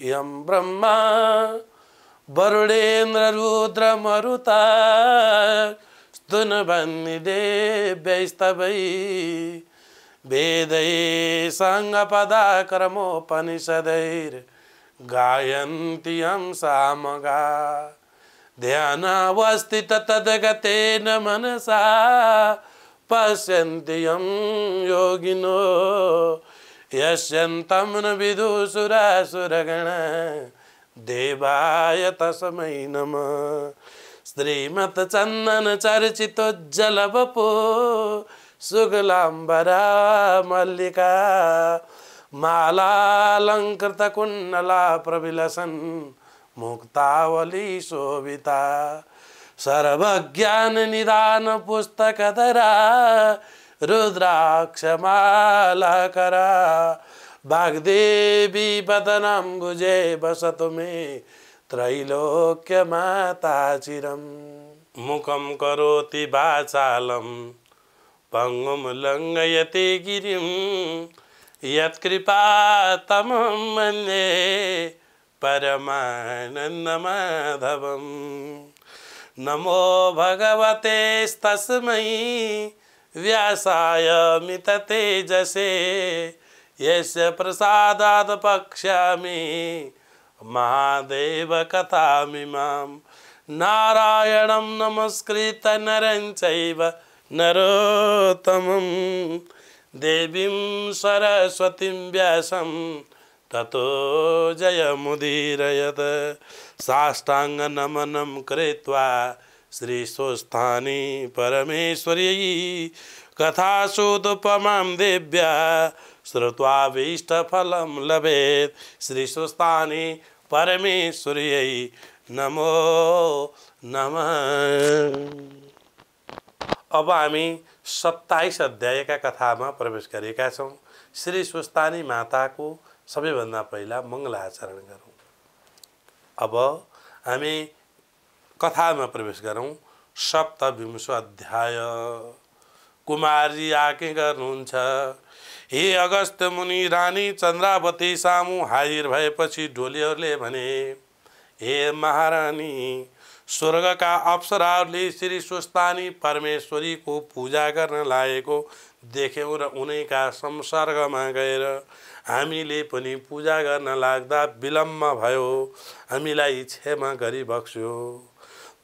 यं ब्रह्मा वरुणेन्द्र रुद्र मरुता स्तुन्वन्ति देव्यैस्तवै वेदै साङ्गपदाक्रमोपनिषदैर्गायन्ति यं सामगा ध्यानावस्थित तद्गतेन मनसा पश्यन्ति यं योगिनो यस्यन्तं न विदुषुरासुरगणा देवाय तस्मै नमः। श्रीमत्चन्दन चर्चितोज्जलवपो शुक्लाम्बरा मल्लिका मालालङ्कृतकुण्डला प्रविलसन् मुक्तावली शोभिता सर्वज्ञाननिदान पुस्तकधरा रुद्राक्षमालाकरा वाग्देवी वदनाम्बुजे वसतु मे त्रैलोक्यमाता चिरम्। मुखं करोति वाचालं पङ्गुं लङ्घयति गिरिं यत्कृपातमं वन्दे परमानन्दमाधवम्। नमो भगवते तस्मै व्यासाय मिततेजसे यस्य प्रसादात् पक्ष्यामि महादेव कथामिमां। नारायणं नमस्कृत्य नरं चैव नरोत्तमं देवीं सरस्वतीं व्यासं ततो जयमुदीरयत्। साष्टाङ्गनमनं कृत्वा श्रीस्वस्थानि परमेश्वर्यै कथासूदुपमां देव्या श्रुत्वाभीष्टफलं लभेत्। श्रीस्वस्थानि परमेश्वर्यै नमो नमः। अब हामी 27 अध्यायका कथामा प्रवेश गरेका छौँ। श्री स्वस्थानी माताको सबैभन्दा पहिला मङ्गलाचरण गरौँ। अब हामी कथामा प्रवेश गरौँ। 27औं अध्याय। कुमारी आके गर्नुहुन्छ। हे अगस्त्य मुनि, रानी चन्द्रावती सामु हाजिर भएपछि ढोलीहरूले भने, हे महारानी, स्वर्गका अप्सराहरूले श्री स्वस्थानी परमेश्वरीको पूजा गर्न लागेको देख्यौँ र उनैका संसर्गमा गएर हामीले पनि पूजा गर्न लाग्दा विलम्ब भयो। हामीलाई क्षमा गरी बक्स्यो।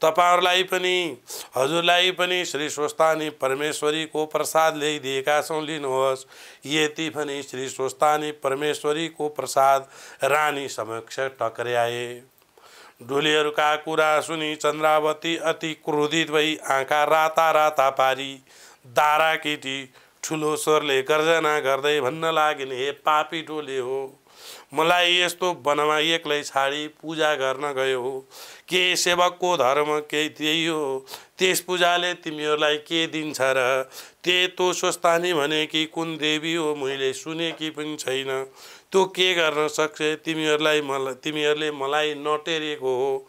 तपाईहरुलाई पनि हजुरलाई पनि श्री स्वस्थानी परमेश्वरीको प्रसाद ल्याइदिएका छौँ, लिनुहोस्। यति पनि श्री स्वस्थानी परमेश्वरीको प्रसाद रानी समक्ष टक्र्याए। ढोलीहरूका कुरा सुनि चन्द्रावती अति क्रोधित भई आँखा राता राता पारी दारा केटी ठुलो स्वरले गर्जना गर्दै भन्न लागिन्, हे पापी ढोले हो, मलाई यस्तो वनमा एक्लै छाडी पूजा गर्न गयो हो। के सेवकको धर्म केही त्यही हो? त्यस पूजाले तिमीहरूलाई के दिन्छ र? त्यो स्वस्थानी भने कि कुन देवी हो मैले सुनेकी पनि छैन। त्यो के गर्न सक्छ? तिमीहरूले मलाई नटेरेको हो।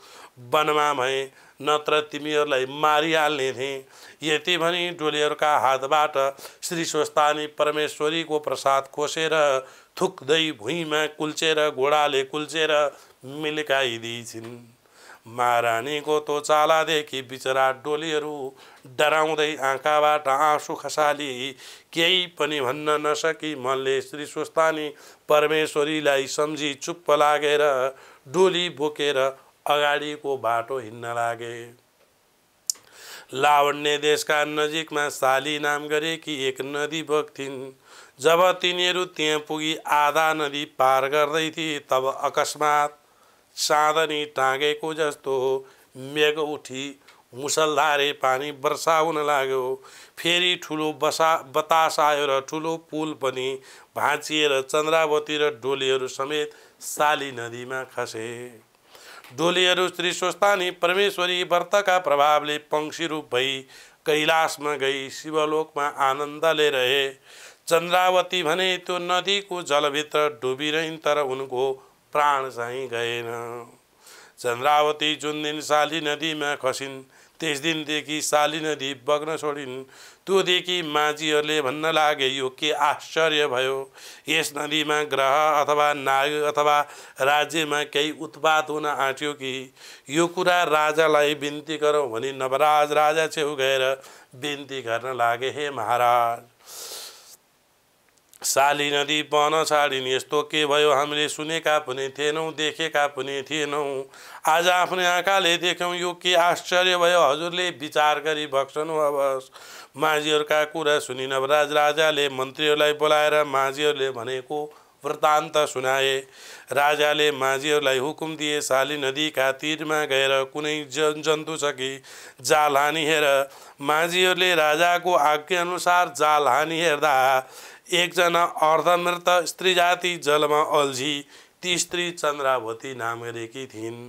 वनमा भए नत्र तिमीहरूलाई मारिहाल्ने थिए। यति भनी ढोलीहरूका हातबाट श्री स्वस्थानी परमेश्वरीको प्रसाद खोसेर थुक्दै भुइँमा कुल्चेर घोडाले कुल्चेर मिल्काइदिन्छन्। महारानीको तो चालादेखि बिचरा ढोलीहरू डराउँदै आँखाबाट आँसु खसाली केही पनि भन्न नसकी मनले श्री स्वस्थानी परमेश्वरीलाई सम्झी चुप्प लागेर डोली बोकेर अगाडिको बाटो हिँड्न लागे। लावण्य देशका नजिकमा साली नाम गरेकी एक नदी बग्थिन्। जब तिनीहरू त्यहाँ पुगी आधा नदी पार गर्दै थिए तब अकस्मात चाँदनी टाँगेको जस्तो मेघ उठी मुसलधारे पानी वर्षा हुन लाग्यो। फेरि ठुलो बतास आयो र ठुलो पुल पनि भाँचिएर चन्द्रावती र ढोलीहरू समेत साली नदीमा खसे। ढोलीहरू श्री स्वस्थानी परमेश्वरी व्रतका प्रभावले पंक्षी रूप भई कैलाशमा गई शिवलोकमा आनन्दले रहे। चन्द्रावती भने त्यो नदीको जलभित्र डुबिरहन्, तर उनको प्राण चाहिँ गएन। चन्द्रावती जुन दिन साली नदीमा खसिन् त्यस दिनदेखि साली नदी बग्न छोडिन्। त्यो देखि माझीहरूले भन्न लागे यो के आश्चर्य भयो, यस नदीमा ग्रह अथवा नाग अथवा राज्यमा केही उत्पात हुन आँट्यो कि? यो कुरा राजालाई बिन्ती गरौँ भनी नवराज राजा छेउ गएर बिन्ती गर्न लागे। हे महाराज, साली नदी बहन छाडिन्, यस्तो के भयो? हामीले सुनेका पनि थिएनौँ, देखेका पनि थिएनौँ, आज आफ्नै आँखाले देख्यौँ। यो के आश्चर्य भयो? हजुरले विचार गरी बक्सनु होस्। माझीहरूका कुरा सुनि नवराज राजाले मन्त्रीहरूलाई बोलाएर माझीहरूले भनेको वृत्तान्त सुनाए। राजाले माझीहरूलाई हुकुम दिए, साली नदीका तीरमा गएर कुनै जन्तु छ कि जाल हानी हेर। माझीहरूले राजाको आज्ञाअनुसार जाल हानी हेर्दा एकजना अर्धमृत स्त्री जाति जलमा अल्झी। ती स्त्री चन्द्रावती नाम गरेकी थिइन्।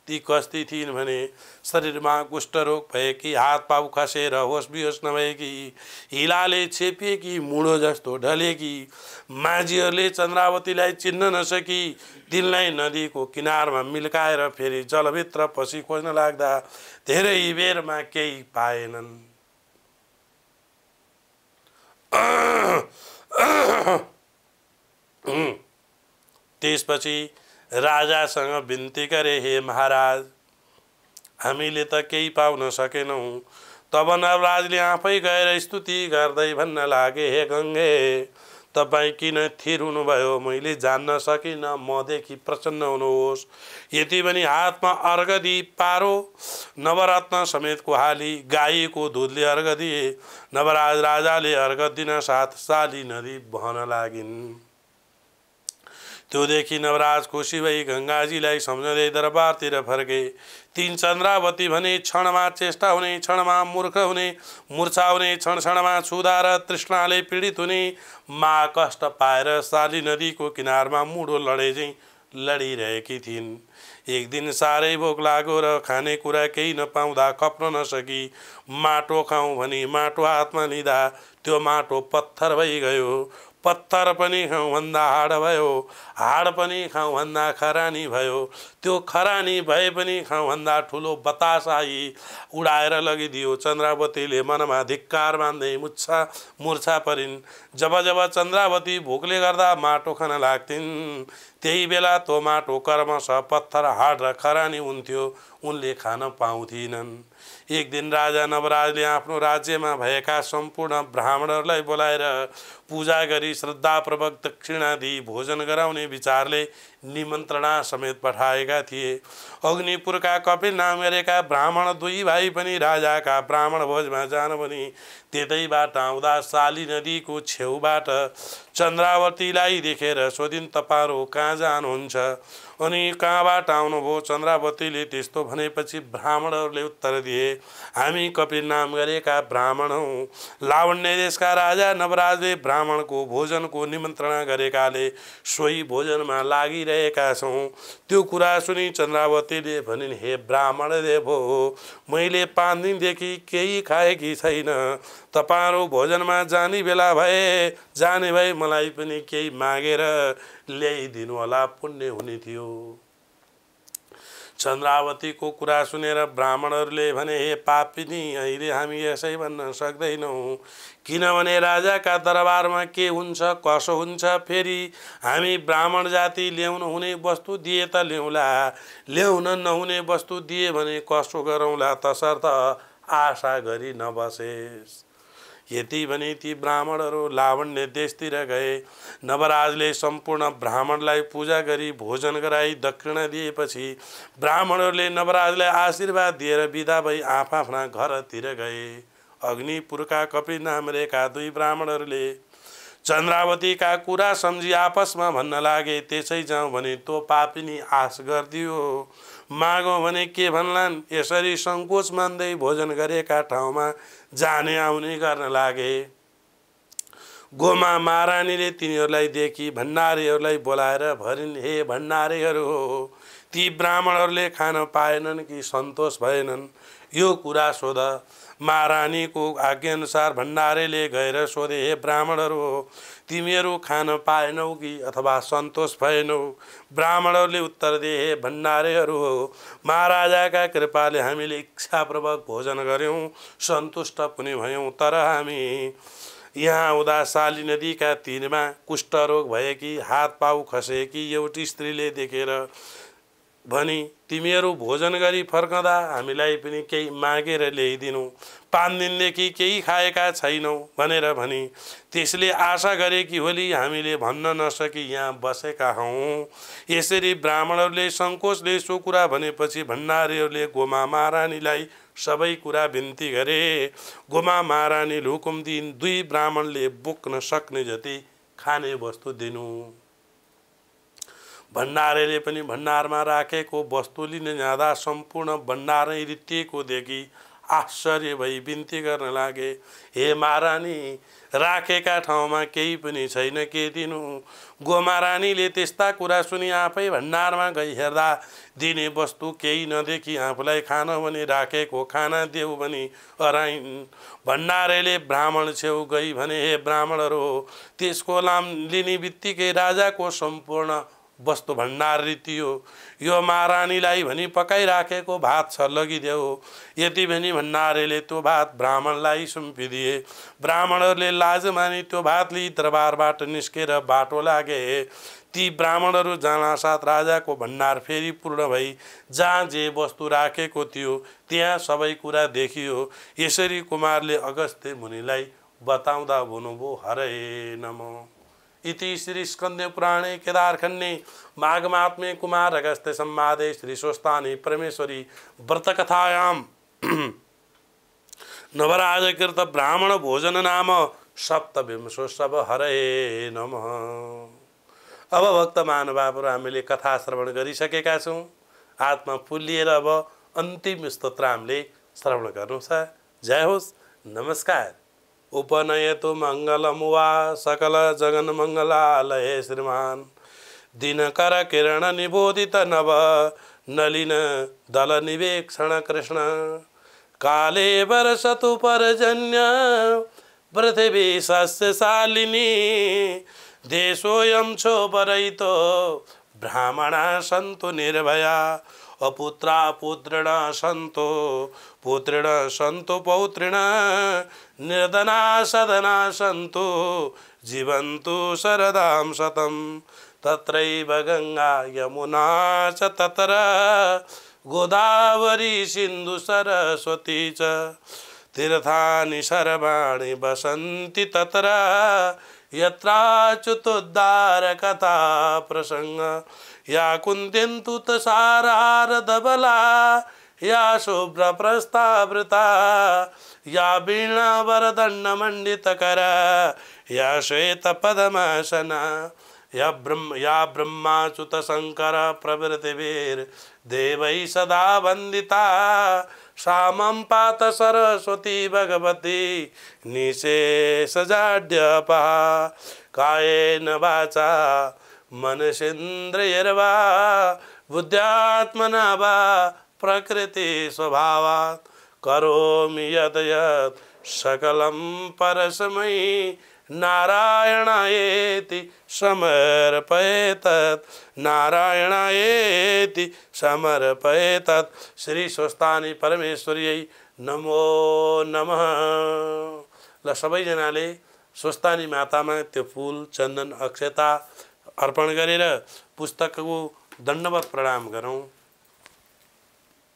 ती कस्ती थिइन् भने शरीरमा कुष्ठरोग भएकी, हात पाउ खसेर होस बिहोस नभएकी, हिलाले छेपिएकी, मुढो जस्तो ढलेकी। माझीहरूले चन्द्रावतीलाई चिन्न नसकी तिनलाई नदीको किनारमा मिल्काएर फेरि जलभित्र पसी खोज्न लाग्दा धेरै बेरमा केही पाएनन्। त्यसपछि राजासँग बिन्ती गरे, हे महाराज, हामीले त केही पाउन सकेनौँ। तब नवराजले आफै गएर स्तुति गर्दै भन्न लागे, हे गङ्गे, तपाईँ किन थिर हुनुभयो? मैले जान्न सकिनँ, मदेखि प्रसन्न हुनुहोस्। यति पनि हातमा अर्घ दिई पारो नवरत्न समेतको हाली गाईको दुधले अर्घ दिए। नवराज राजाले अर्घ दिन साथ साली नदी बहन लागिन्। त्योदेखि नवराज खुसी भई गङ्गाजीलाई सम्झँदै दरबारतिर फर्के। तीन चन्द्रावती भने क्षणमा चेष्टा हुने, क्षणमा मूर्ख हुने, मूर्छा हुने, क्षण क्षणमा क्षुधा र तृष्णाले पीडित हुने। मा कष्ट पाएर साली नदीको किनारमा मुढो लडे झैँ लडिरहेकी थिइन्। एक दिन साह्रै भोक लाग्यो र खानेकुरा केही नपाउँदा खप्न नसकी माटो खाउँ भनी माटो हातमा लिँदा त्यो माटो पत्थर भइगयो। पत्थर पनि खाउँ भन्दा हाड भयो, हाड पनि खाउँ भन्दा खरानी भयो, त्यो खरानी भए पनि खाउँ भन्दा ठुलो बतास आई उडाएर लगिदियो। चन्द्रावतीले मनमा धिक्कार मान्दै मूर्छा परिन्। जब जब चन्द्रावती भोकले गर्दा माटो खान लाग्थिन्, त्यही बेला त्यो माटो कर्मशः पत्थर, हाड र खरानी हुन्थ्यो, उनले खान पाउँथिनन्। एक दिन राजा नवराजले आफ्नो राज्यमा भएका सम्पूर्ण ब्राह्मणहरूलाई बोलाएर पूजा गरी श्रद्धापूर्वक दक्षिणा दिई भोजन गराउने विचारले निमन्त्रणा समेत पठाएका थिए। अग्निपुरका कपिल नाम गरेका ब्राह्मण दुई भाइ पनि राजाका ब्राह्मण भोजमा जान भनी त्यतैबाट आउँदा साली नदीको छेउबाट चन्द्रावतीलाई देखेर सोधिन्, तपाईहरु कहाँ जानुहुन्छ अनि कहाँबाट आउनुभयो? चन्द्रावतीले त्यस्तो भनेपछि ब्राह्मणहरूले उत्तर दिए, हामी कपिल नाम गरेका ब्राह्मण हौँ। लावण्य देशका राजा नवराजले ब्राह्मणको भोजनको निमन्त्रणा गरेकाले सोही भोजनमा लागिरहेका छौँ। त्यो कुरा सुनि चन्द्रावतीले भनिन्, हे ब्राह्मण देव हो, मैले 5 दिनदेखि केही खाएकी छैन। तपाईहरु भोजनमा जाने बेला जाने भए मलाई पनि केही मागेर ल्याइदिनु होला, पुण्य हुने थियो। चन्द्रावतीको कुरा सुनेर ब्राह्मणहरूले भने, हे पापिनी, अहिले हामी यसै भन्न सक्दैनौँ, किनभने राजाका दरबारमा के हुन्छ कसो हुन्छ, फेरि हामी ब्राह्मण जाति ल्याउनु हुने वस्तु दिए त ल्याउला, ल्याउन नहुने वस्तु दिए भने कसो गरौँला, तसर्थ आशा गरी नबसेस्। यति भने ती ब्राह्मणहरू लावण्य देशतिर गए। नवराजले सम्पूर्ण ब्राह्मणलाई पूजा गरी भोजन गराई दक्षिणा दिएपछि ब्राह्मणहरूले नवराजलाई आशीर्वाद दिएर बिदा भई आफ्ना घरतिर गए। अग्निपुरका कपिल नाम रहेका 2 ब्राह्मणहरूले चन्द्रावतीका कुरा सम्झी आपसमा भन्न लागे, त्यसै जाउँ भने तो पापिनी आश गरिदियो, मागौँ भने के भन्लान्। यसरी सङ्कोच मान्दै भोजन गरेका ठाउँमा जाने आउने गर्न लागे। गोमा महारानीले तिनीहरूलाई देखि भण्डारीहरूलाई बोलाएर भनिन्, हे भण्डारीहरू हो, ती ब्राह्मणहरूले खान पाएनन् कि सन्तोष भएनन्, यो कुरा सोध। महारानीको आज्ञाअनुसार भण्डारीले गएर सोधे, हे ब्राह्मणहरू हो, तिमीहरू खान पाएनौ कि अथवा सन्तोष भएनौ? ब्राह्मणहरूले उत्तर दिए, हे भण्डारीहरू हो, महाराजाका कृपाले हामीले इच्छापूर्वक भोजन गऱ्यौँ, सन्तुष्ट पनि भयौँ। तर हामी यहाँ आउँदा साली नदीका तीरमा कुष्ठरोग भएकी, हात पाउ खसेकी एउटी स्त्रीले देखेर भनी, तिमीहरू भोजन गरी फर्कँदा हामीलाई पनि केही मागेर ल्याइदिनु, 5 दिनदेखि केही खाएका छैनौँ भनेर भनी। त्यसले आशा गरे कि होली हामीले भन्न नसकी यहाँ बसेका हौँ। यसरी ब्राह्मणहरूले सङ्कोचले सो कुरा भनेपछि भण्डारीहरूले गोमा महारानीलाई सबै कुरा बिन्ती गरे। गोमा महारानीले हुकुम दिइन्, 2 ब्राह्मणले बोक्न सक्ने जति खाने वस्तु दिनु। भण्डारीले पनि भण्डारमा राखेको वस्तु लिन जाँदा सम्पूर्ण भण्डार नै रित्तिएको देखि आश्चर्य भई बिन्ती गर्न लागे, हे महारानी, राखेका ठाउँमा केही पनि छैन, के दिनु? गोमारानीले त्यस्ता कुरा सुनि आफै भण्डारमा गई हेर्दा दिने वस्तु केही नदेखि आफूलाई खान भने राखेको खाना देऊ भनी अराइन्। भण्डारीले ब्राह्मण छेउ गई भने, हे ब्राह्मणहरू हो, त्यसको लाम लिने बित्तिकै राजाको सम्पूर्ण वस्तु भण्डार रित्तियो। यो महारानीलाई भनी पकाइराखेको भात छ, लगिदेऊ। यति भनी भण्डारीले त्यो भात ब्राह्मणलाई सुम्पिदिए। ब्राह्मणहरूले लाज मानी त्यो भात लिई दरबारबाट निस्केर बाटो लागे। ती ब्राह्मणहरू जानासाथ राजाको भण्डार फेरि पूर्ण भई जहाँ जे वस्तु राखेको थियो त्यहाँ सबै कुरा देखियो। यसरी कुमारले अगस्त्य मुनिलाई बताउँदा भन्नुभयो, हरे नमः। इति श्री स्कंदे पुराणे केदारखंडे माघमात्म्ये कुमार अगस्त्य संवादे श्री स्वस्तानी परमेश्वरी व्रतकथायां नवराजकृत ब्राह्मण भोजन नाम सप्तविंशोत्सव। हरे नमः। अब भक्त महानुभावहरू हामीले कथा श्रवण गरिसकेका छौँ। आत्मा फुल्लिएर अब अन्तिम स्तोत्र हामीले श्रवण गर्नु छ। जय होस्, नमस्कार। उपनयतु मंगलम वा सकल जगन मंगलालय श्रीमान दिनकर किरण निबोधित नव नलिन दल निवेक्षण कृष्ण काले वर्षतु पर्जन्य पृथिवी सस्यशालिनी देशोऽयं क्षोभरहितो ब्राह्मणा सन्तु निर्भया अपुत्रा पुत्रिण सन्तो पुत्रिण सन्तो पौत्रिण निर्धना सदना सन्तु जीवन्तु शरदां शतं तत्रैव गंगा यमुना च तत्र गोदावरी सिन्धु सरस्वती च तीर्थानि सर्वाणि वसन्ति तत्र यत्राच्युतोद्धार कथा प्रसंग या कुन्त्यन्तु तसारारधबला या शुभ्र प्रस्तावृता या वीणा वरदंड मंडितकरा या श्वेत पद्मासना या ब्रह्माच्युत शंकर प्रभृतिभिर् देवैः सदा वंदिता सामं पात सरस्वती भगवती निशेषजाड्यपा कायेन वाचा मनसेन्द्रियर्वा बुद्ध्यात्मना वा प्रकृति स्वभावात् करोमि यत् यत् सकलं परस्मै नारायणायेति समर्पयेतत् नारायणायेति समर्पयेतत्। श्री स्वस्तानी परमेश्वर्यै नमो नमः। ल सबैजनाले स्वस्तानी मातामा त्यो फूल चन्दन अक्षता अर्पण गरेर पुस्तकको दण्डवत प्रणाम गरौँ।